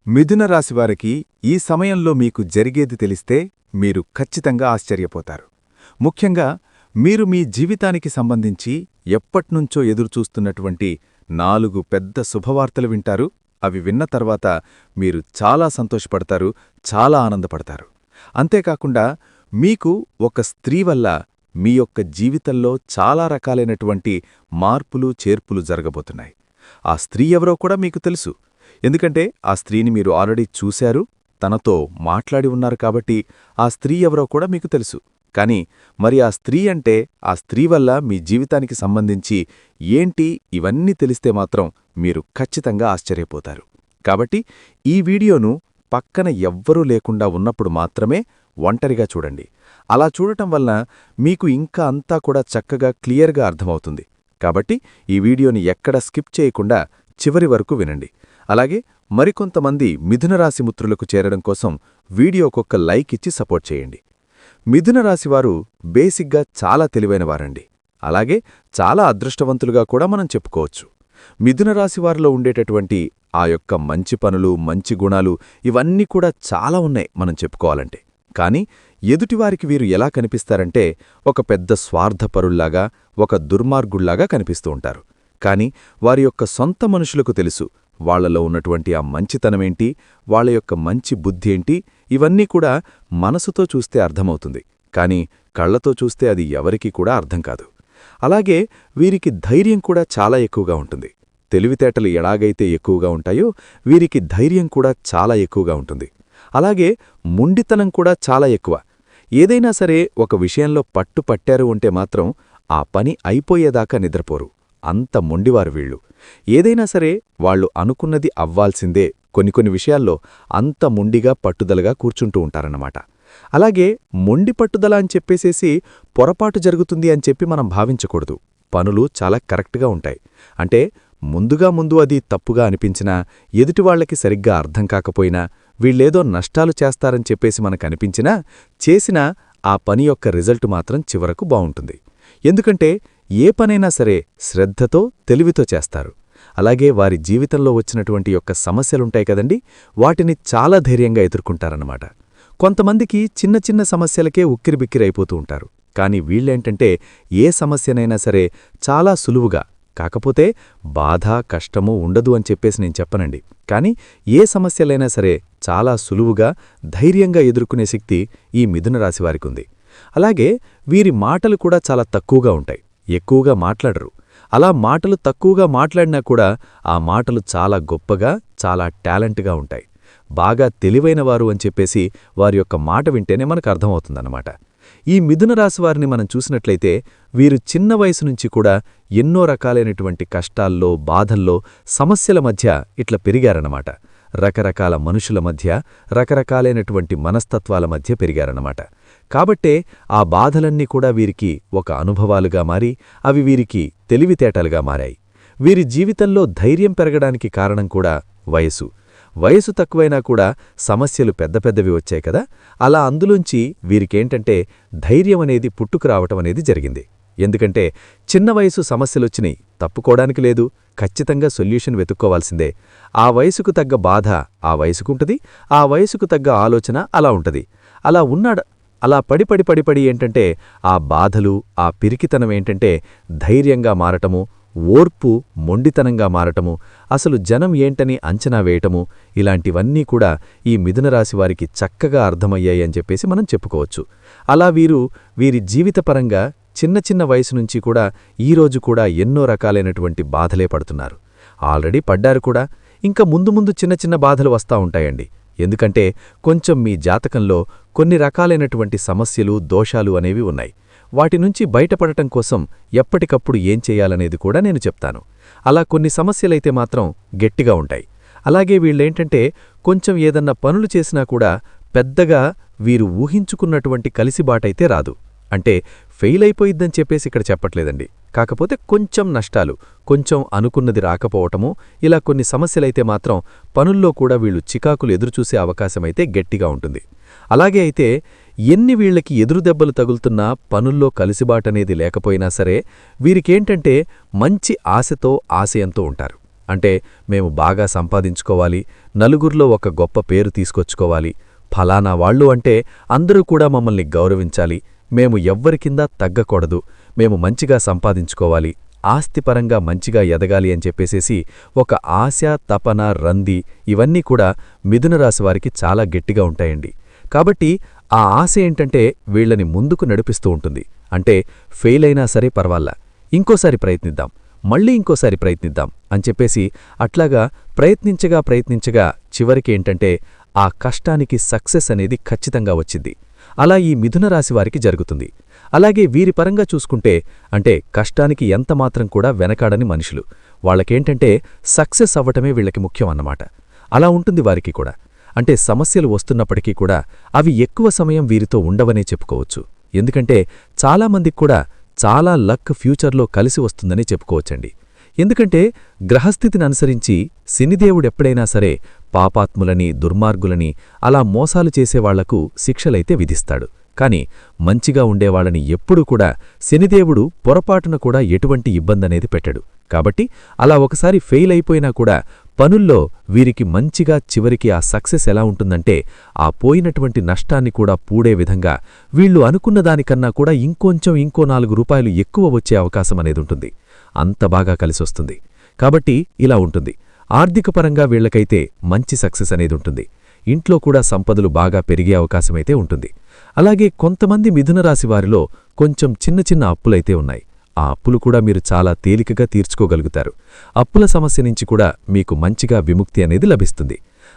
మిథున రాశివారికి ఈ సమయంలో మీకు జరిగేది తెలిస్తే మీరు ఖచ్చితంగా ఆశ్చర్యపోతారు. ముఖ్యంగా మీరు మీ జీవితానికి సంబంధించి ఎప్పట్నుంచో ఎదురుచూస్తున్నటువంటి 4 పెద్ద శుభవార్తలు వింటారు. అవి విన్న తర్వాత మీరు చాలా సంతోషపడతారు, చాలా ఆనందపడతారు. అంతేకాకుండా మీకు ఒక స్త్రీ వల్ల మీ యొక్క జీవితంలో చాలా రకాలైనటువంటి మార్పులు చేర్పులు జరగబోతున్నాయి. ఆ స్త్రీ ఎవరో కూడా మీకు తెలుసు. ఎందుకంటే ఆ స్త్రీని మీరు ఆల్రెడీ చూశారు, తనతో మాట్లాడి ఉన్నారు కాబట్టి ఆ స్త్రీ ఎవరో కూడా మీకు తెలుసు. కానీ మరి ఆ స్త్రీ అంటే ఆ స్త్రీ వల్ల మీ జీవితానికి సంబంధించి ఏంటి ఇవన్నీ తెలిస్తే మాత్రం మీరు ఖచ్చితంగా ఆశ్చర్యపోతారు. కాబట్టి ఈ వీడియోను పక్కన ఎవ్వరూ లేకుండా ఉన్నప్పుడు మాత్రమే ఒంటరిగా చూడండి. అలా చూడటం వలన మీకు ఇంకా అంతా కూడా చక్కగా క్లియర్గా అర్థమవుతుంది. కాబట్టి ఈ వీడియోని ఎక్కడ స్కిప్ చేయకుండా చివరి వరకు వినండి. అలాగే మరికొంతమంది మిథునరాశి మిత్రులకు చేరడం కోసం వీడియోకొక్క లైక్ ఇచ్చి సపోర్ట్ చేయండి. మిథునరాశివారు బేసిక్గా చాలా తెలివైనవారండి. అలాగే చాలా అదృష్టవంతులుగా కూడా మనం చెప్పుకోవచ్చు. మిథునరాశివారిలో ఉండేటటువంటి ఆ యొక్క మంచి పనులు, మంచి గుణాలు ఇవన్నీ కూడా చాలా ఉన్నాయి మనం చెప్పుకోవాలంటే. కానీ ఎదుటివారికి వీరు ఎలా కనిపిస్తారంటే ఒక పెద్ద స్వార్థపరుల్లాగా, ఒక దుర్మార్గుళ్లాగా కనిపిస్తూ ఉంటారు. కాని వారి యొక్క సొంత మనుషులకు తెలుసు వాళ్లలో ఉన్నటువంటి ఆ మంచితనమేంటి, వాళ్ల యొక్క మంచి బుద్ధి ఏంటి, ఇవన్నీ కూడా మనసుతో చూస్తే అర్థమవుతుంది. కాని కళ్లతో చూస్తే అది ఎవరికీ కూడా అర్థం కాదు. అలాగే వీరికి ధైర్యం కూడా చాలా ఎక్కువగా ఉంటుంది. తెలివితేటలు ఎలాగైతే ఎక్కువగా ఉంటాయో వీరికి ధైర్యం కూడా చాలా ఎక్కువగా ఉంటుంది. అలాగే మొండితనం కూడా చాలా ఎక్కువ. ఏదైనా సరే ఒక విషయంలో పట్టారు అంటే మాత్రం ఆ పని అయిపోయేదాకా నిద్రపోరు. అంత మొండివారు వీళ్ళు. ఏదైనా సరే వాళ్లు అనుకున్నది అవ్వాల్సిందే. కొన్ని విషయాల్లో అంత మొండిగా పట్టుదలగా కూర్చుంటూ ఉంటారన్నమాట. అలాగే మొండి పట్టుదల అని చెప్పేసేసి పొరపాటు జరుగుతుంది అని చెప్పి మనం భావించకూడదు. పనులు చాలా కరెక్ట్గా ఉంటాయి. అంటే ముందు అది తప్పుగా అనిపించినా, ఎదుటివాళ్లకి సరిగ్గా అర్థం కాకపోయినా, వీళ్ళేదో నష్టాలు చేస్తారని చెప్పేసి మనకనిపించినా, చేసినా ఆ పని యొక్క రిజల్ట్ మాత్రం చివరకు బావుంటుంది. ఎందుకంటే ఏ పనైనా సరే శ్రద్ధతో, తెలివితో చేస్తారు. అలాగే వారి జీవితంలో వచ్చినటువంటి యొక్క సమస్యలుంటాయి కదండి, వాటిని చాలా ధైర్యంగా ఎదుర్కొంటారన్నమాట. కొంతమందికి చిన్న సమస్యలకే ఉక్కిరిబిక్కిరైపోతూ ఉంటారు. కాని వీళ్ళేంటంటే ఏ సమస్యనైనా సరే చాలా సులువుగా, కాకపోతే బాధ, కష్టము ఉండదు అని చెప్పేసి నేను చెప్పనండి. కాని ఏ సమస్యలైనా సరే చాలా సులువుగా, ధైర్యంగా ఎదుర్కొనే శక్తి ఈ మిథునరాశివారికుంది. అలాగే వీరి మాటలు కూడా చాలా తక్కువగా ఉంటాయి. ఎక్కువగా మాట్లాడరు. అలా మాటలు తక్కువగా మాట్లాడినా కూడా ఆ మాటలు చాలా గొప్పగా, చాలా టాలెంట్గా ఉంటాయి. బాగా తెలివైనవారు అని చెప్పేసి వారి యొక్క మాట వింటేనే మనకు అర్థమవుతుందన్నమాట. ఈ మిథునరాశివారిని మనం చూసినట్లయితే వీరు చిన్న వయసు నుంచి కూడా ఎన్నో రకాలైనటువంటి కష్టాల్లో, బాధల్లో, సమస్యల మధ్య ఇట్లా పెరిగారన్నమాట. రకరకాల మనుషుల మధ్య, రకరకాలైనటువంటి మనస్తత్వాల మధ్య పెరిగారన్నమాట. కాబట్టే ఆ బాధలన్నీ కూడా వీరికి ఒక అనుభవాలుగా మారి అవి వీరికి తెలివితేటలుగా మారాయి. వీరి జీవితంలో ధైర్యం పెరగడానికి కారణం కూడా వయసు తక్కువైనా కూడా సమస్యలు పెద్దవి వచ్చాయి కదా, అలా అందులోంచి వీరికేంటంటే ధైర్యమనేది పుట్టుకురావటమనేది జరిగింది. ఎందుకంటే చిన్న వయసు సమస్యలొచ్చినాయి, తప్పుకోవడానికి లేదు, ఖచ్చితంగా సొల్యూషన్ వెతుక్కోవాల్సిందే. ఆ వయసుకు తగ్గ బాధ ఆ వయసుకుంటది, ఆ వయసుకు తగ్గ ఆలోచన అలా ఉంటది. అలా పడి ఏంటంటే ఆ బాధలు, ఆ పిరికితనమేంటంటే ధైర్యంగా మారటము, ఓర్పు మొండితనంగా మారటము, అసలు జనం ఏంటని అంచనా వేయటము, ఇలాంటివన్నీ కూడా ఈ మిథునరాశివారికి చక్కగా అర్థమయ్యాయని చెప్పేసి మనం చెప్పుకోవచ్చు. అలా వీరి జీవితపరంగా చిన్న వయసు నుంచి కూడా ఈరోజు కూడా ఎన్నో రకాలైనటువంటి బాధలే పడుతున్నారు. ఆల్రెడీ పడ్డారు కూడా. ఇంకా ముందు చిన్న బాధలు వస్తా ఉంటాయండి. ఎందుకంటే కొంచెం మీ జాతకంలో కొన్ని రకాలైనటువంటి సమస్యలు, దోషాలు అనేవి ఉన్నాయి. వాటి నుంచి బయటపడటం కోసం ఎప్పటికప్పుడు ఏం చేయాలనేది కూడా నేను చెప్తాను. అలా కొన్ని సమస్యలైతే మాత్రం గట్టిగా ఉంటాయి. అలాగే వీళ్ళేంటంటే కొంచెం ఏదన్నా పనులు చేసినా కూడా పెద్దగా వీరు ఊహించుకున్నటువంటి కలిసిబాటైతే రాదు. అంటే ఫెయిల్ అయిపోయిద్దని చెప్పేసి ఇక్కడ చెప్పట్లేదండి. కాకపోతే కొంచెం నష్టాలు, కొంచెం అనుకున్నది రాకపోవటము, ఇలా కొన్ని సమస్యలైతే మాత్రం పనుల్లో కూడా వీళ్ళు చికాకులు ఎదురుచూసే అవకాశమైతే గట్టిగా ఉంటుంది. అలాగే అయితే ఎన్ని వీళ్లకి ఎదురుదెబ్బలు తగులుతున్నా పనుల్లో కలిసిబాటనేది లేకపోయినా సరే వీరికేంటంటే మంచి ఆశతో, ఆశయంతో ఉంటారు. అంటే మేము బాగా సంపాదించుకోవాలి, నలుగురిలో ఒక గొప్ప పేరు తీసుకొచ్చుకోవాలి, ఫలానా వాళ్ళు అంటే అందరూ కూడా మమ్మల్ని గౌరవించాలి, మేము ఎవ్వరికిందా తగ్గకూడదు, మేము మంచిగా సంపాదించుకోవాలి, ఆస్తిపరంగా మంచిగా ఎదగాలి అని చెప్పేసేసి ఒక ఆశ, తపన, రంది ఇవన్నీ కూడా మిథునరాశివారికి చాలా గట్టిగా ఉంటాయండి. కాబట్టి ఆ ఆశ ఏంటంటే వీళ్ళని ముందుకు నడిపిస్తూ ఉంటుంది. అంటే ఫెయిల్ అయినా సరే పర్వాలా, ఇంకోసారి ప్రయత్నిద్దాం, మళ్ళీ ఇంకోసారి ప్రయత్నిద్దాం అని చెప్పేసి అట్లాగా ప్రయత్నించగా చివరికి ఏంటంటే ఆ కష్టానికి సక్సెస్ అనేది ఖచ్చితంగా వచ్చింది. అలా ఈ మిథునరాశివారికి జరుగుతుంది. అలాగే వీరి పరంగా చూసుకుంటే అంటే కష్టానికి ఎంతమాత్రం కూడా వెనకాడని మనుషులు. వాళ్ళకేంటంటే సక్సెస్ అవ్వటమే వీళ్ళకి ముఖ్యం అన్నమాట. అలా ఉంటుంది వారికి కూడా. అంటే సమస్యలు వస్తున్నప్పటికీ కూడా అవి ఎక్కువ సమయం వీరితో ఉండవనే చెప్పుకోవచ్చు. ఎందుకంటే చాలామందికి కూడా చాలా లక్ ఫ్యూచర్లో కలిసి వస్తుందని చెప్పుకోవచ్చండి. ఎందుకంటే గ్రహస్థితిని అనుసరించి శనిదేవుడెప్పుడైనా సరే పాపాత్ములని, దుర్మార్గులని, అలా మోసాలు చేసేవాళ్లకు శిక్షలైతే విధిస్తాడు. కాని మంచిగా ఉండేవాళ్ళని ఎప్పుడూ కూడా శనిదేవుడు పొరపాటున కూడా ఎటువంటి ఇబ్బందనేది పెట్టడు. కాబట్టి అలా ఒకసారి ఫెయిల్ అయిపోయినా కూడా పనుల్లో వీరికి మంచిగా చివరికి ఆ సక్సెస్ ఎలా ఉంటుందంటే ఆ పోయినటువంటి నష్టాన్ని కూడా పూడే విధంగా వీళ్లు అనుకున్నదానికన్నా కూడా ఇంకో 4 రూపాయలు ఎక్కువ వచ్చే అవకాశమనేదుంటుంది. అంత బాగా కలిసొస్తుంది. కాబట్టి ఇలా ఉంటుంది. ఆర్థికపరంగా వీళ్లకైతే మంచి సక్సెస్ అనేదుంటుంది. ఇంట్లో కూడా సంపదలు బాగా పెరిగే అవకాశమైతే ఉంటుంది. అలాగే కొంతమంది మిథునరాశివారిలో కొంచెం చిన్న అప్పులైతే ఉన్నాయి. ఆ అప్పులు కూడా మీరు చాలా తేలికగా తీర్చుకోగలుగుతారు. అప్పుల సమస్య నుంచి కూడా మీకు మంచిగా విముక్తి అనేది లభిస్తుంది.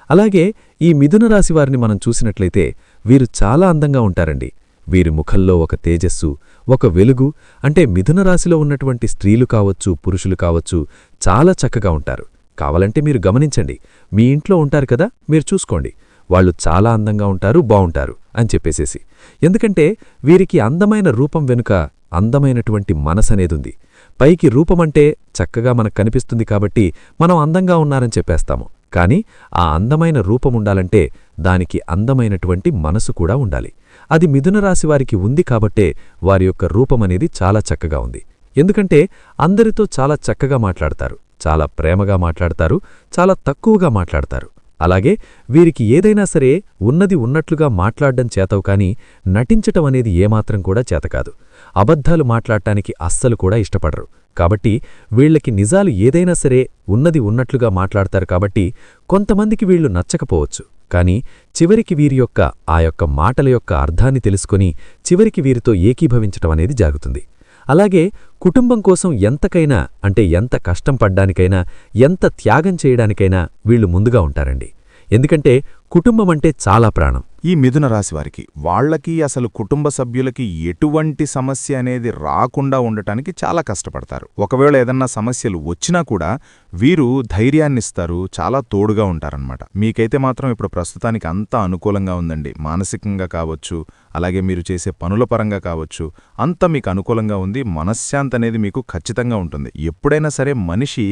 అలాగే ఈ మిథునరాశివారిని మనం చూసినట్లయితే వీరు చాలా అందంగా ఉంటారండి. వీరి ముఖంలో ఒక తేజస్సు, ఒక వెలుగు, అంటే మిథునరాశిలో ఉన్నటువంటి స్త్రీలు కావచ్చు, పురుషులు కావచ్చు, చాలా చక్కగా ఉంటారు. కావాలంటే మీరు గమనించండి. మీ ఇంట్లో ఉంటారు కదా, మీరు చూసుకోండి. వాళ్ళు చాలా అందంగా ఉంటారు, బావుంటారు అని చెప్పేసేసి. ఎందుకంటే వీరికి అందమైన రూపం వెనుక అందమైనటువంటి మనసనేదుంది. పైకి రూపమంటే చక్కగా మనకు కనిపిస్తుంది కాబట్టి మనం అందంగా ఉన్నారని చెప్పేస్తాము. కాని ఆ అందమైన రూపముండాలంటే దానికి అందమైనటువంటి మనసు కూడా ఉండాలి. అది మిథునరాశివారికి ఉంది కాబట్టే వారి యొక్క రూపమనేది చాలా చక్కగా ఉంది. ఎందుకంటే అందరితో చాలా చక్కగా మాట్లాడతారు, చాలా ప్రేమగా మాట్లాడతారు, చాలా తక్కువగా మాట్లాడతారు. అలాగే వీరికి ఏదైనా సరే ఉన్నది ఉన్నట్లుగా మాట్లాడ్డం చేతవు కాని నటించటం అనేది ఏమాత్రం కూడా చేతకాదు. అబద్ధాలు మాట్లాడటానికి అస్సలు కూడా ఇష్టపడరు. కాబట్టి వీళ్లకి నిజాలు ఏదైనా సరే ఉన్నది ఉన్నట్లుగా మాట్లాడతారు. కాబట్టి కొంతమందికి వీళ్లు నచ్చకపోవచ్చు. కాని చివరికి వీరి యొక్క ఆ యొక్క మాటల యొక్క అర్థాన్ని తెలుసుకొని చివరికి వీరితో ఏకీభవించటం అనేది జరుగుతుంది. అలాగే కుటుంబం కోసం ఎంతకైనా, అంటే ఎంత కష్టం పడ్డానికైనా, ఎంత త్యాగం చేయడానికైనా వీళ్లు ముందుగా ఉంటారండి. ఎందుకంటే కుటుంబమంటే చాలా ప్రాణం. ఈ మిథున రాశివారికి వాళ్లకి అసలు కుటుంబ సభ్యులకి ఎటువంటి సమస్య అనేది రాకుండా ఉండటానికి చాలా కష్టపడతారు. ఒకవేళ ఏదన్నా సమస్యలు వచ్చినా కూడా వీరు ధైర్యాన్నిస్తారు, చాలా తోడుగా ఉంటారన్నమాట. మీకైతే మాత్రం ఇప్పుడు ప్రస్తుతానికి అంతా అనుకూలంగా ఉందండి. మానసికంగా కావచ్చు, అలాగే మీరు చేసే పనుల పరంగా కావచ్చు, అంతా మీకు అనుకూలంగా ఉంది. మనశ్శాంతి అనేది మీకు ఖచ్చితంగా ఉంటుంది. ఎప్పుడైనా సరే మనిషి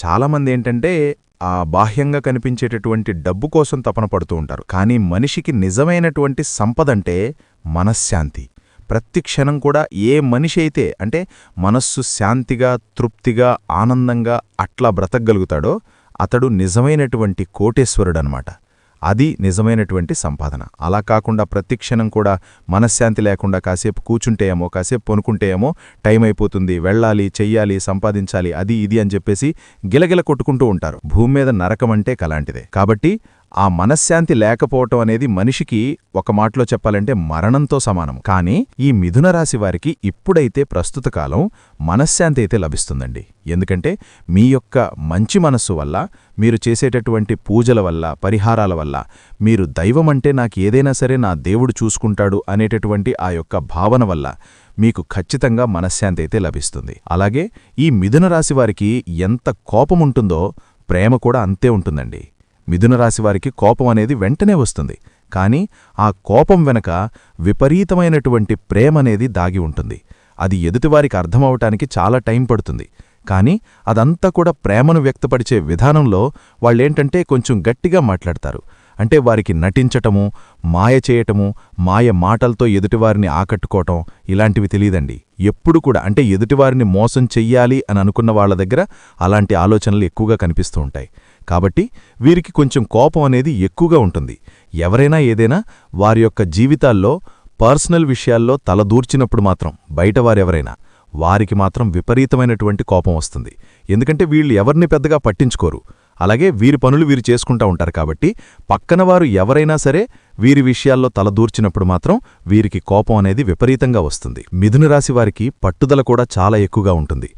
చాలామంది ఏంటంటే ఆ బాహ్యంగా కనిపించేటటువంటి డబ్బు కోసం తపన పడుతూ ఉంటారు. కానీ మనిషికి నిజమైనటువంటి సంపదంటే మనశ్శాంతి. ప్రతి క్షణం కూడా ఏ మనిషి అయితే అంటే మనస్సు శాంతిగా, తృప్తిగా, ఆనందంగా అట్లా బ్రతకగలుగుతాడో అతడు నిజమైనటువంటి కోటేశ్వరుడనమాట. అది నిజమైనటువంటి సంపాదన. అలా కాకుండా ప్రతిక్షణం కూడా మనశ్శాంతి లేకుండా కాసేపు కూచుంటేయేమో, కాసేపు పొనుకుంటేయేమో టైం అయిపోతుంది, వెళ్ళాలి, చెయ్యాలి, సంపాదించాలి, అది ఇది అని చెప్పేసి గిలగిల కొట్టుకుంటూ ఉంటారు. భూమి మీద నరకమంటే కలాంటిదే. కాబట్టి ఆ మనశ్శాంతి లేకపోవటం అనేది మనిషికి ఒక మాటలో చెప్పాలంటే మరణంతో సమానం. కానీ ఈ మిథున రాశి వారికి ఇప్పుడైతే ప్రస్తుత కాలం మనశ్శాంతి అయితే లభిస్తుందండి. ఎందుకంటే మీ యొక్క మంచి మనస్సు వల్ల, మీరు చేసేటటువంటి పూజల వల్ల, పరిహారాల వల్ల, మీరు దైవమంటే నాకు ఏదైనా సరే నా దేవుడు చూసుకుంటాడు అనేటటువంటి ఆ యొక్క భావన వల్ల మీకు ఖచ్చితంగా మనశ్శాంతి అయితే లభిస్తుంది. అలాగే ఈ మిథున రాశి వారికి ఎంత కోపముంటుందో ప్రేమ కూడా అంతే ఉంటుందండి. మిథున రాశివారికి కోపం అనేది వెంటనే వస్తుంది. కానీ ఆ కోపం వెనక విపరీతమైనటువంటి ప్రేమనేది దాగి ఉంటుంది. అది ఎదుటివారికి అర్థమవటానికి చాలా టైం పడుతుంది. కానీ అదంతా కూడా ప్రేమను వ్యక్తపరిచే విధానంలో వాళ్ళేంటంటే కొంచెం గట్టిగా మాట్లాడతారు. అంటే వారికి నటించటము, మాయ చేయటము, మాయ మాటలతో ఎదుటివారిని ఆకట్టుకోవటం ఇలాంటివి తెలీదండి. ఎప్పుడు కూడా అంటే ఎదుటివారిని మోసం చెయ్యాలి అని అనుకున్న వాళ్ల దగ్గర అలాంటి ఆలోచనలు ఎక్కువగా కనిపిస్తూ ఉంటాయి. కాబట్టి వీరికి కొంచెం కోపం అనేది ఎక్కువగా ఉంటుంది. ఎవరైనా ఏదైనా వారి యొక్క జీవితాల్లో పర్సనల్ విషయాల్లో తలదూర్చినప్పుడు మాత్రం బయటవారెవరైనా వారికి మాత్రం విపరీతమైనటువంటి కోపం వస్తుంది. ఎందుకంటే వీళ్ళు ఎవరిని పెద్దగా పట్టించుకోరు. అలాగే వీరి పనులు వీరు చేసుకుంటా ఉంటారు. కాబట్టి పక్కనవారు ఎవరైనా సరే వీరి విషయాల్లో తలదూర్చినప్పుడు మాత్రం వీరికి కోపం అనేది విపరీతంగా వస్తుంది. మిథున రాశి వారికి పట్టుదల కూడా చాలా ఎక్కువగా ఉంటుంది.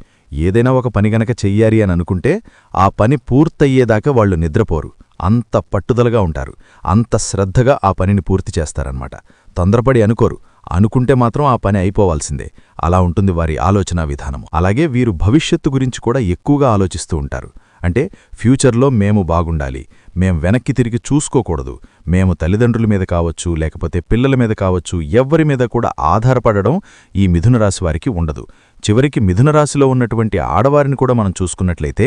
ఏదైనా ఒక పని గనక చెయ్యాలి అని అనుకుంటే ఆ పని పూర్తయ్యేదాకా వాళ్లు నిద్రపోరు. అంత పట్టుదలగా ఉంటారు. అంత శ్రద్ధగా ఆ పనిని పూర్తి చేస్తారన్నమాట. తొందరపడి అనుకోరు. అనుకుంటే మాత్రం ఆ పని అయిపోవాల్సిందే. అలా ఉంటుంది వారి ఆలోచనా విధానము. అలాగే వీరు భవిష్యత్తు గురించి కూడా ఎక్కువగా ఆలోచిస్తూ ఉంటారు. అంటే ఫ్యూచర్లో మేము బాగుండాలి, మేం వెనక్కి తిరిగి చూసుకోకూడదు, మేము తల్లిదండ్రుల మీద కావచ్చు, లేకపోతే పిల్లల మీద కావచ్చు, ఎవ్వరి మీద కూడా ఆధారపడడం ఈ మిథున రాశి వారికి ఉండదు. చివరికి మిథున రాశిలో ఉన్నటువంటి ఆడవారిని కూడా మనం చూసుకున్నట్లయితే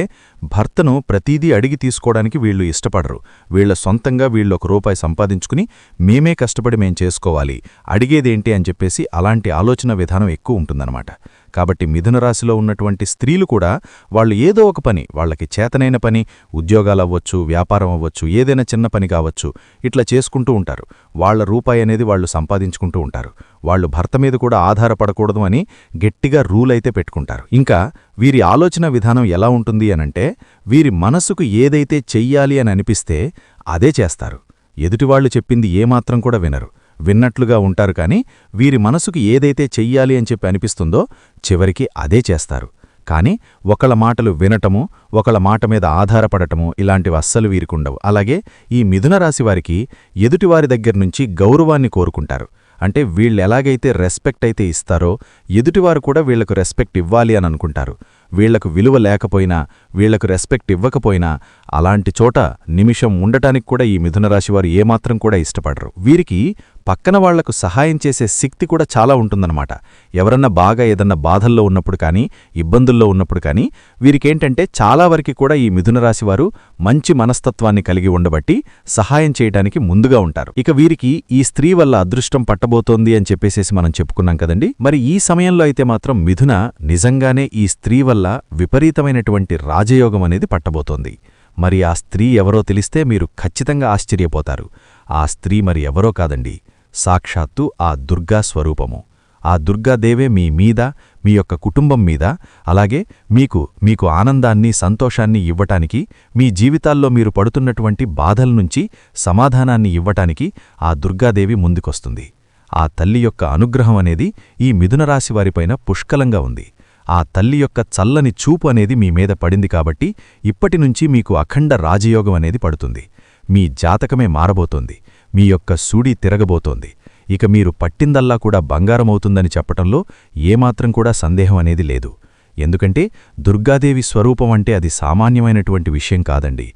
భర్తను ప్రతీదీ అడిగి తీసుకోవడానికి వీళ్ళు ఇష్టపడరు. వీళ్ల సొంతంగా వీళ్ళు ₹1 సంపాదించుకుని మేమే కష్టపడి మేం చేసుకోవాలి, అడిగేదేంటి అని చెప్పేసి అలాంటి ఆలోచన విధానం ఎక్కువ ఉంటుందన్నమాట. కాబట్టి మిథున రాశిలో ఉన్నటువంటి స్త్రీలు కూడా వాళ్ళు ఏదో ఒక పని, వాళ్లకి చేతనైన పని, ఉద్యోగాలవ్వచ్చు, వ్యాపారం అవ్వచ్చు, ఏదైనా చిన్న పని కావచ్చు, ఇట్లా చేసుకుంటూ ఉంటారు. వాళ్ల రూపాయి అనేది వాళ్లు సంపాదించుకుంటూ ఉంటారు. వాళ్లు భర్త మీద కూడా ఆధారపడకూడదు అని గట్టిగా రూల్ అయితే పెట్టుకుంటారు. ఇంకా వీరి ఆలోచన విధానం ఎలా ఉంటుంది అనంటే వీరి మనసుకు ఏదైతే చెయ్యాలి అని అనిపిస్తే అదే చేస్తారు. ఎదుటివాళ్లు చెప్పింది ఏమాత్రం కూడా వినరు. విన్నట్లుగా ఉంటారు. కానీ వీరి మనసుకు ఏదైతే చెయ్యాలి అని చెప్పి అనిపిస్తుందో చివరికి అదే చేస్తారు. కానీ ఒకళ్ళ మాటలు వినటము, ఒకళ్ళ మాట మీద ఆధారపడటము ఇలాంటివి అస్సలు వీరికుండవు. అలాగే ఈ మిథున రాశి వారికి ఎదుటివారి దగ్గర్నుంచి గౌరవాన్ని కోరుకుంటారు. అంటే వీళ్ళెలాగైతే రెస్పెక్ట్ అయితే ఇస్తారో ఎదుటివారు కూడా వీళ్లకు రెస్పెక్ట్ ఇవ్వాలి అని అనుకుంటారు. వీళ్లకు విలువ లేకపోయినా, వీళ్లకు రెస్పెక్ట్ ఇవ్వకపోయినా అలాంటి చోట నిమిషం ఉండటానికి కూడా ఈ మిథునరాశివారు ఏమాత్రం కూడా ఇష్టపడరు. వీరికి పక్కన వాళ్లకు సహాయం చేసే శక్తి కూడా చాలా ఉంటుందన్నమాట. ఎవరన్నా బాగా ఏదన్నా బాధల్లో ఉన్నప్పుడు కానీ, ఇబ్బందుల్లో ఉన్నప్పుడు కానీ వీరికేంటంటే చాలా వరకు కూడా ఈ మిథునరాశివారు మంచి మనస్తత్వాన్ని కలిగి ఉండబట్టి సహాయం చేయడానికి ముందుగా ఉంటారు. ఇక వీరికి ఈ స్త్రీ వల్ల అదృష్టం పట్టబోతోంది అని చెప్పేసేసి మనం చెప్పుకున్నాం కదండి. మరి ఈ సమయంలో అయితే మాత్రం మిథున నిజంగానే ఈ స్త్రీ వల్ల విపరీతమైనటువంటి రాజయోగం అనేది పట్టబోతోంది. మరి ఆ స్త్రీ ఎవరో తెలిస్తే మీరు ఖచ్చితంగా ఆశ్చర్యపోతారు. ఆ స్త్రీ మరి ఎవరో కాదండి, సాక్షాత్తు ఆ దుర్గా స్వరూపము. ఆ దుర్గాదేవే మీ మీద, మీ యొక్క కుటుంబం మీద, అలాగే మీకు ఆనందాన్ని, సంతోషాన్ని ఇవ్వటానికి, మీ జీవితాల్లో మీరు పడుతున్నటువంటి బాధల నుంచి సమాధానాన్ని ఇవ్వటానికి ఆ దుర్గాదేవి ముందుకొస్తుంది. ఆ తల్లి యొక్క అనుగ్రహం అనేది ఈ మిథునరాశివారిపైన పుష్కలంగా ఉంది. ఆ తల్లి యొక్క చల్లని చూపు అనేది మీ మీద పడింది కాబట్టి ఇప్పటినుంచి మీకు అఖండ రాజయోగం అనేది పడుతుంది. మీ జాతకమే మారబోతోంది. మీ యొక్క సూడి తిరగబోతోంది. ఇక మీరు పట్టిందల్లా కూడా బంగారమవుతుందని చెప్పటంలో ఏమాత్రం కూడా సందేహం అనేది లేదు. ఎందుకంటే దుర్గాదేవి స్వరూపం అంటే అది సామాన్యమైనటువంటి విషయం కాదండి.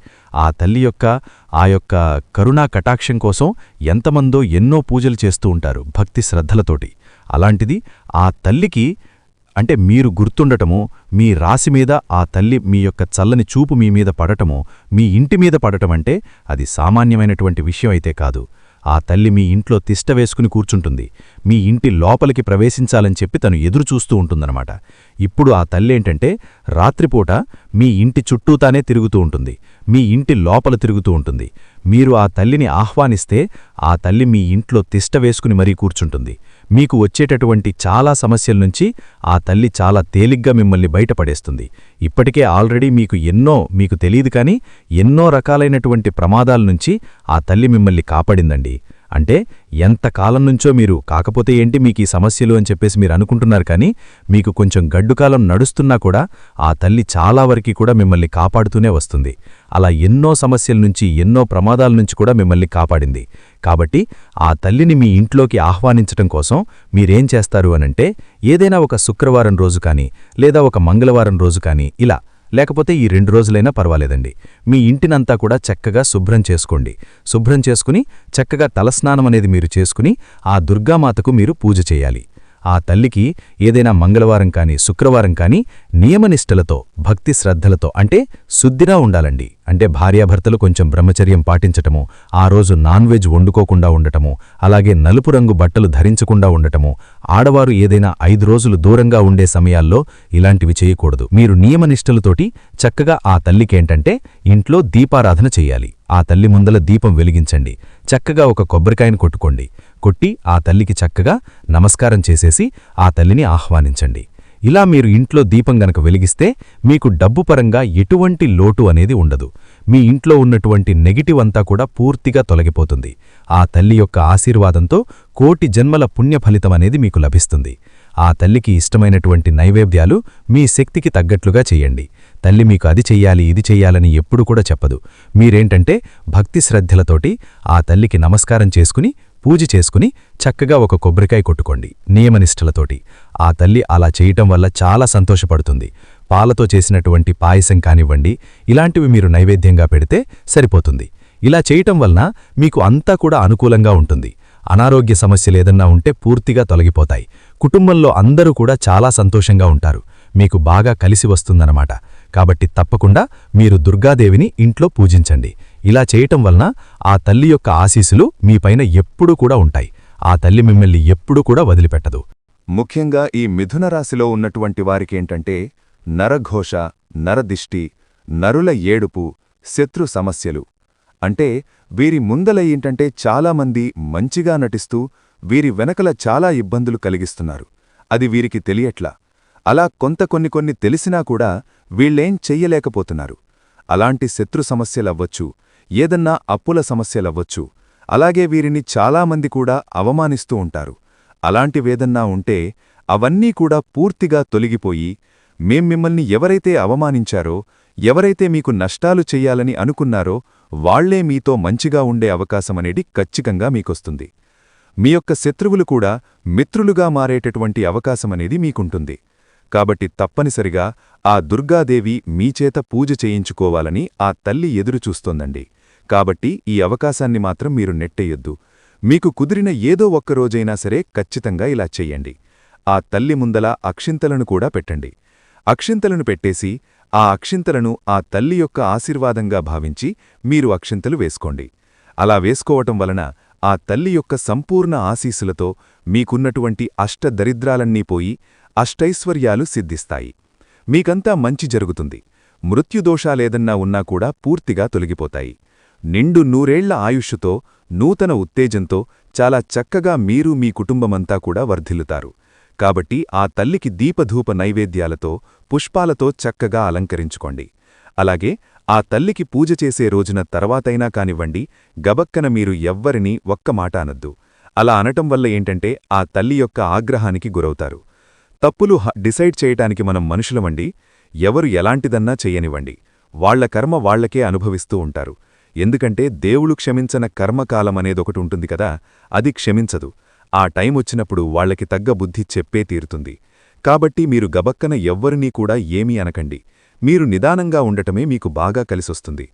ఆ తల్లి యొక్క కరుణా కటాక్షం కోసం ఎంతమందో ఎన్నో పూజలు చేస్తూ ఉంటారు భక్తి శ్రద్ధలతోటి. అలాంటిది ఆ తల్లికి అంటే మీరు గుర్తుండటము, మీ రాశి మీద ఆ తల్లి మీ యొక్క చల్లని చూపు మీ మీద పడటము, మీ ఇంటి మీద పడటమంటే అది సామాన్యమైనటువంటి విషయం అయితే కాదు. ఆ తల్లి మీ ఇంట్లో తిష్ట వేసుకుని కూర్చుంటుంది. మీ ఇంటి లోపలికి ప్రవేశించాలని చెప్పి తను ఎదురుచూస్తూ ఉంటుందన్నమాట. ఇప్పుడు ఆ తల్లేంటంటే రాత్రిపూట మీ ఇంటి చుట్టూతానే తిరుగుతూ ఉంటుంది. మీ ఇంటి లోపల తిరుగుతూ ఉంటుంది. మీరు ఆ తల్లిని ఆహ్వానిస్తే ఆ తల్లి మీ ఇంట్లో తిష్ట వేసుకుని మరీ కూర్చుంటుంది. మీకు వచ్చేటటువంటి చాలా సమస్యల నుంచి ఆ తల్లి చాలా తేలిగ్గా మిమ్మల్ని బయటపడేస్తుంది. ఇప్పటికే ఆల్రెడీ మీకు తెలీదు కానీ ఎన్నో రకాలైనటువంటి ప్రమాదాల నుంచి ఆ తల్లి మిమ్మల్ని కాపాడిందండి. అంటే ఎంతకాలం నుంచో మీరు కాకపోతే ఏంటి మీకీ సమస్యలు అని చెప్పేసి మీరు అనుకుంటున్నారు. కానీ మీకు కొంచెం గడ్డుకాలం నడుస్తున్నా కూడా ఆ తల్లి చాలా వరకు కూడా మిమ్మల్ని కాపాడుతూనే వస్తుంది. అలా ఎన్నో సమస్యల నుంచి, ఎన్నో ప్రమాదాల నుంచి కూడా మిమ్మల్ని కాపాడింది. కాబట్టి ఆ తల్లిని మీ ఇంట్లోకి ఆహ్వానించటం కోసం మీరేం చేస్తారు అనంటే ఏదైనా ఒక శుక్రవారం రోజు కానీ, లేదా ఒక మంగళవారం రోజు కానీ, ఇలా లేకపోతే ఈ 2 రోజులైనా పర్వాలేదండి. మీ ఇంటినంతా కూడా చక్కగా శుభ్రం చేసుకోండి. శుభ్రం చేసుకుని చక్కగా తలస్నానం అనేది మీరు చేసుకుని ఆ దుర్గామాతకు మీరు పూజ చేయాలి. ఆ తల్లికి ఏదైనా మంగళవారం కాని శుక్రవారం కాని నియమనిష్టలతో భక్తి శ్రద్ధలతో అంటే శుద్ధిగా ఉండాలండి. అంటే భార్యాభర్తలు కొంచెం బ్రహ్మచర్యం పాటించటము, ఆ రోజు నాన్ వెజ్ వండుకోకుండా ఉండటము, అలాగే నలుపు రంగు బట్టలు ధరించకుండా ఉండటము, ఆడవారు ఏదైనా 5 రోజులు దూరంగా ఉండే సమయాల్లో ఇలాంటివి చేయకూడదు. మీరు నియమనిష్టలతోటి చక్కగా ఆ తల్లికేంటంటే ఇంట్లో దీపారాధన చెయ్యాలి. ఆ తల్లి ముందల దీపం వెలిగించండి. చక్కగా ఒక కొబ్బరికాయను కొట్టుకోండి. కొట్టి ఆ తల్లికి చక్కగా నమస్కారం చేసేసి ఆ తల్లిని ఆహ్వానించండి. ఇలా మీరు ఇంట్లో దీపం గనక వెలిగిస్తే మీకు డబ్బు పరంగా ఎటువంటి లోటు అనేది ఉండదు. మీ ఇంట్లో ఉన్నటువంటి నెగిటివ్ అంతా కూడా పూర్తిగా తొలగిపోతుంది. ఆ తల్లి యొక్క ఆశీర్వాదంతో కోటి జన్మల పుణ్యఫలితమనేది మీకు లభిస్తుంది. ఆ తల్లికి ఇష్టమైనటువంటి నైవేద్యాలు మీ శక్తికి తగ్గట్లుగా చెయ్యండి. తల్లి మీకు అది చెయ్యాలి ఇది చెయ్యాలని ఎప్పుడు కూడా చెప్పదు. మీరేంటంటే భక్తి శ్రద్ధలతోటి ఆ తల్లికి నమస్కారం చేసుకుని పూజ చేసుకుని చక్కగా ఒక కొబ్బరికాయ కొట్టుకోండి నియమనిష్టలతోటి. ఆ తల్లి అలా చేయటం వల్ల చాలా సంతోషపడుతుంది. పాలతో చేసినటువంటి పాయసం కానివ్వండి, ఇలాంటివి మీరు నైవేద్యంగా పెడితే సరిపోతుంది. ఇలా చేయటం వలన మీకు అంతా కూడా అనుకూలంగా ఉంటుంది. అనారోగ్య సమస్యలేదన్నా ఉంటే పూర్తిగా తొలగిపోతాయి. కుటుంబంలో అందరూ కూడా చాలా సంతోషంగా ఉంటారు. మీకు బాగా కలిసి వస్తుందన్నమాట. కాబట్టి తప్పకుండా మీరు దుర్గాదేవిని ఇంట్లో పూజించండి. ఇలా చేయటం వలన ఆ తల్లి యొక్క ఆశీస్సులు మీపైన ఎప్పుడూ కూడా ఉంటాయి. ఆ తల్లి మిమ్మల్ని ఎప్పుడూ కూడా వదిలిపెట్టదు. ముఖ్యంగా ఈ మిథున రాశిలో ఉన్నటువంటి వారికేంటంటే నరఘోష, నరదిష్టి, నరుల ఏడుపు, శత్రు సమస్యలు అంటే వీరి ముందల ఏంటంటే చాలామంది మంచిగా నటిస్తూ వీరి వెనకల చాలా ఇబ్బందులు కలిగిస్తున్నారు. అది వీరికి తెలియట్లా. అలా కొన్ని తెలిసినా కూడా వీళ్ళేం చెయ్యలేకపోతున్నారు. అలాంటి శత్రు సమస్యలవ్వచ్చు, ఏదన్నా అప్పుల సమస్యలవ్వచ్చు. అలాగే వీరిని చాలామంది కూడా అవమానిస్తూ ఉంటారు. అలాంటివేదన్నా ఉంటే అవన్నీ కూడా పూర్తిగా తొలగిపోయి మిమ్మల్ని ఎవరైతే అవమానించారో, ఎవరైతే మీకు నష్టాలు చెయ్యాలని అనుకున్నారో వాళ్లే మీతో మంచిగా ఉండే అవకాశమనేది ఖచ్చితంగా మీకొస్తుంది. మీ యొక్క శత్రువులు కూడా మిత్రులుగా మారేటటువంటి అవకాశమనేది మీకుంటుంది. కాబట్టి తప్పనిసరిగా ఆ దుర్గాదేవి మీచేత పూజ చేయించుకోవాలని ఆ తల్లి ఎదురుచూస్తోందండి. కాబట్టి ఈ అవకాశాన్ని మాత్రం మీరు నెట్టేయొద్దు. మీకు కుదిరిన ఏదో ఒక్కరోజైనా సరే ఖచ్చితంగా ఇలా చెయ్యండి. ఆ తల్లి ముందల అక్షింతలను కూడా పెట్టండి. అక్షింతలను పెట్టేసి ఆ అక్షింతలను ఆ తల్లి యొక్క ఆశీర్వాదంగా భావించి మీరు అక్షింతలు వేసుకోండి. అలా వేసుకోవటం వలన ఆ తల్లి యొక్క సంపూర్ణ ఆశీస్సులతో మీకున్నటువంటి అష్టదరిద్రాలన్నీ పోయి అష్టైశ్వర్యాలు సిద్ధిస్తాయి. మీకంతా మంచి జరుగుతుంది. మృత్యుదోషాలేదన్నా ఉన్నా కూడా పూర్తిగా తొలగిపోతాయి. నిండు 100 ఆయుష్షుతో నూతన ఉత్తేజంతో చాలా చక్కగా మీరు మీ కుటుంబమంతా కూడా వర్ధిల్లుతారు. కాబట్టి ఆ తల్లికి దీపధూప నైవేద్యాలతో పుష్పాలతో చక్కగా అలంకరించుకోండి. అలాగే ఆ తల్లికి పూజ చేసే రోజున తర్వాతైనా కానివ్వండి, గబక్కన మీరు ఎవ్వరినీ ఒక్క మాట అనద్దు. అలా అనటం వల్ల ఏంటంటే ఆ తల్లి యొక్క ఆగ్రహానికి గురవుతారు. తప్పులు డిసైడ్ చేయటానికి మనం మనుషులమండి. ఎవరు ఎలాంటిదన్నా చెయ్యనివ్వండి, వాళ్ల కర్మ వాళ్లకే అనుభవిస్తూ ఉంటారు. ఎందుకంటే దేవుడు క్షమించన కర్మకాలమనేదొకటి ఉంటుంది కదా, అది క్షమించదు. ఆ టైమొచ్చినప్పుడు వాళ్లకి తగ్గ బుద్ధి చెప్పే తీరుతుంది. కాబట్టి మీరు గబక్కన ఎవ్వరినీ కూడా ఏమీ అనకండి. మీరు నిదానంగా ఉండటమే మీకు బాగా కలిసొస్తుంది.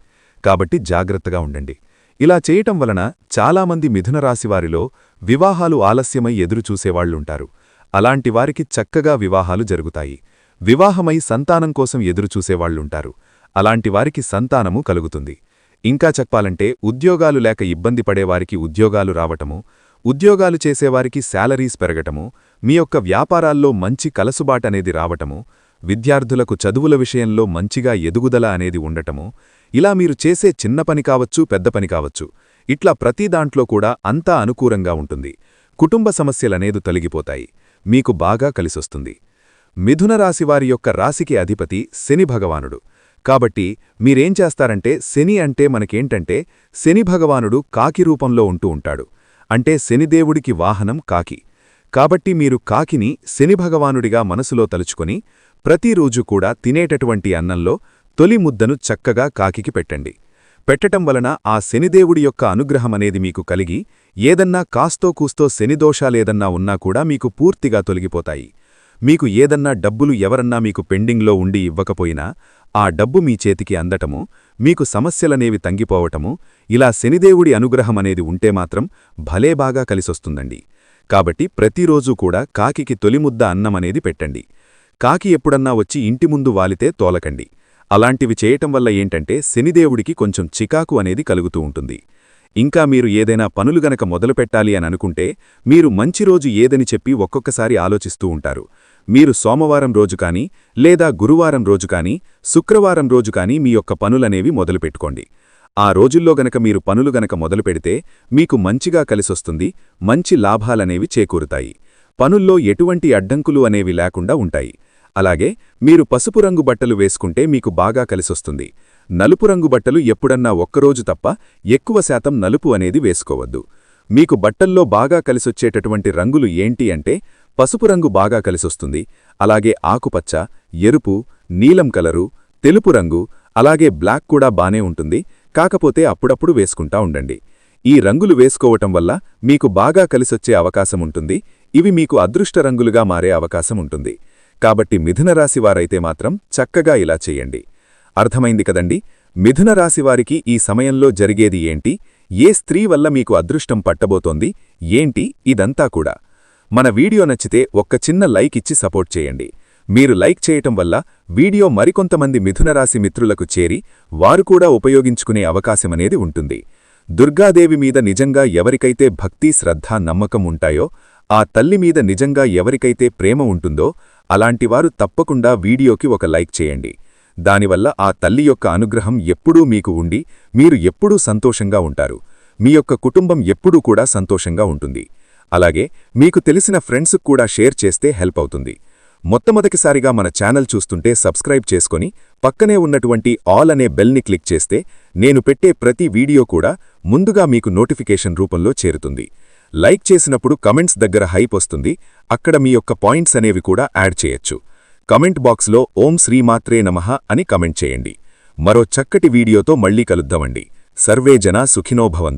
కాబట్టి జాగ్రత్తగా ఉండండి. ఇలా చేయటం వలన చాలామంది మిథునరాశివారిలో వివాహాలు ఆలస్యమై ఎదురుచూసేవాళ్లుంటారు. అలాంటి వారికి చక్కగా వివాహాలు జరుగుతాయి. వివాహమై సంతానం కోసం ఎదురుచూసేవాళ్లుంటారు. అలాంటి వారికి సంతానము కలుగుతుంది. ఇంకా చెప్పాలంటే ఉద్యోగాలు లేక ఇబ్బంది పడేవారికి ఉద్యోగాలు రావటము, ఉద్యోగాలు చేసేవారికి శాలరీస్ పెరగటము, మీ యొక్క వ్యాపారాల్లో మంచి కలసుబాటనేది రావటము, విద్యార్థులకు చదువుల విషయంలో మంచిగా ఎదుగుదల అనేది ఉండటము, ఇలా మీరు చేసే చిన్న పని కావచ్చు, పెద్ద పని కావచ్చు, ఇట్లా ప్రతి దాంట్లో కూడా అంతా అనుకూలంగా ఉంటుంది. కుటుంబ సమస్యలనేది తొలగిపోతాయి. మీకు బాగా కలిసొస్తుంది. మిథునరాశివారి యొక్క రాశికి అధిపతి శని భగవానుడు. కాబట్టి మీరేం చేస్తారంటే, శని అంటే మనకేంటంటే శని భగవానుడు కాకి రూపంలో ఉంటూ ఉంటాడు. అంటే శనిదేవుడికి వాహనం కాకి. కాబట్టి మీరు కాకిని శని భగవానుడిగా మనసులో తలుచుకొని ప్రతిరోజు కూడా తినేటటువంటి అన్నంలో తొలి ముద్దను చక్కగా కాకికి పెట్టండి. పెట్టటం వలన ఆ శనిదేవుడి యొక్క అనుగ్రహమనేది మీకు కలిగి ఏదన్నా కాస్తో కూస్తో శనిదోషాలేదన్నా ఉన్నా కూడా మీకు పూర్తిగా తొలగిపోతాయి. మీకు ఏదన్నా డబ్బులు ఎవరన్నా మీకు పెండింగ్లో ఉండి ఇవ్వకపోయినా ఆ డబ్బు మీ చేతికి అందటము, మీకు సమస్యలనేవి తంగిపోవటము, ఇలా శనిదేవుడి అనుగ్రహమనేది ఉంటే మాత్రం భలే బాగా కలిసొస్తుందండి. కాబట్టి ప్రతిరోజూ కూడా కాకికి తొలిముద్ద అన్నమనేది పెట్టండి. కాకి ఎప్పుడన్నా వచ్చి ఇంటి ముందు వాలితే తోలకండి. అలాంటివి చేయటం వల్ల ఏంటంటే శనిదేవుడికి కొంచెం చికాకు అనేది కలుగుతూ ఉంటుంది. ఇంకా మీరు ఏదైనా పనులు గనక మొదలుపెట్టాలి అని అనుకుంటే మీరు మంచి రోజు ఏదని చెప్పి ఒక్కొక్కసారి ఆలోచిస్తూ ఉంటారు. మీరు సోమవారం రోజు కానీ, లేదా గురువారం రోజు కానీ, శుక్రవారం రోజు కానీ మీ యొక్క పనులనేవి మొదలుపెట్టుకోండి. ఆ రోజుల్లో గనక మీరు పనులు గనక మొదలుపెడితే మీకు మంచిగా కలిసొస్తుంది, మంచి లాభాలనేవి చేకూరుతాయి. పనుల్లో ఎటువంటి అడ్డంకులు అనేవి లేకుండా ఉంటాయి. అలాగే మీరు పసుపు రంగు బట్టలు వేసుకుంటే మీకు బాగా కలిసొస్తుంది. నలుపు రంగు బట్టలు ఎప్పుడన్నా ఒక్కరోజు తప్ప ఎక్కువ శాతం నలుపు అనేది వేసుకోవద్దు. మీకు బట్టల్లో బాగా కలిసొచ్చేటటువంటి రంగులు ఏంటి అంటే పసుపు రంగు బాగా కలిసొస్తుంది. అలాగే ఆకుపచ్చ, ఎరుపు, నీలం కలరు, తెలుపు రంగు, అలాగే బ్లాక్ కూడా బానే ఉంటుంది. కాకపోతే అప్పుడప్పుడు వేసుకుంటా ఉండండి. ఈ రంగులు వేసుకోవటం వల్ల మీకు బాగా కలిసొచ్చే అవకాశముంటుంది. ఇవి మీకు అదృష్ట రంగులుగా మారే అవకాశముంటుంది. కాబట్టి మిథునరాశివారైతే మాత్రం చక్కగా ఇలా చెయ్యండి. అర్థమైంది కదండి? మిథునరాశివారికి ఈ సమయంలో జరిగేది ఏంటి, ఏ స్త్రీ వల్ల మీకు అదృష్టం పట్టబోతోంది ఏంటి, ఇదంతా కూడా. మన వీడియో నచ్చితే ఒక్క చిన్న లైక్ ఇచ్చి సపోర్ట్ చేయండి. మీరు లైక్ చేయటం వల్ల వీడియో మరికొంతమంది మిథునరాశి మిత్రులకు చేరి వారు కూడా ఉపయోగించుకునే అవకాశమనేది ఉంటుంది. దుర్గాదేవి మీద నిజంగా ఎవరికైతే భక్తి, శ్రద్ధ, నమ్మకం ఉంటాయో, ఆ తల్లి మీద నిజంగా ఎవరికైతే ప్రేమ ఉంటుందో అలాంటివారు తప్పకుండా వీడియోకి ఒక లైక్ చేయండి. దానివల్ల ఆ తల్లి యొక్క అనుగ్రహం ఎప్పుడూ మీకు ఉండి మీరు ఎప్పుడూ సంతోషంగా ఉంటారు. మీ యొక్క కుటుంబం ఎప్పుడూ కూడా సంతోషంగా ఉంటుంది. అలాగే మీకు తెలిసిన ఫ్రెండ్స్కు కూడా షేర్ చేస్తే హెల్ప్ అవుతుంది. మొట్టమొదటిసారిగా మన ఛానల్ చూస్తుంటే సబ్స్క్రైబ్ చేసుకొని పక్కనే ఉన్నటువంటి ఆల్ అనే బెల్ని క్లిక్ చేస్తే నేను పెట్టే ప్రతి వీడియో కూడా ముందుగా మీకు నోటిఫికేషన్ రూపంలో చేరుతుంది. లైక్ చేసినప్పుడు కమెంట్స్ దగ్గర హైప్ వస్తుంది. అక్కడ మీ యొక్క పాయింట్స్ అనేవి కూడా యాడ్ చేయొచ్చు. కమెంట్ బాక్స్లో ఓం శ్రీమాత్రే నమః అని కమెంట్ చేయండి. మరో చక్కటి వీడియోతో మళ్ళీ కలుద్దామండి. సర్వే జనా సుఖినో భవంతు.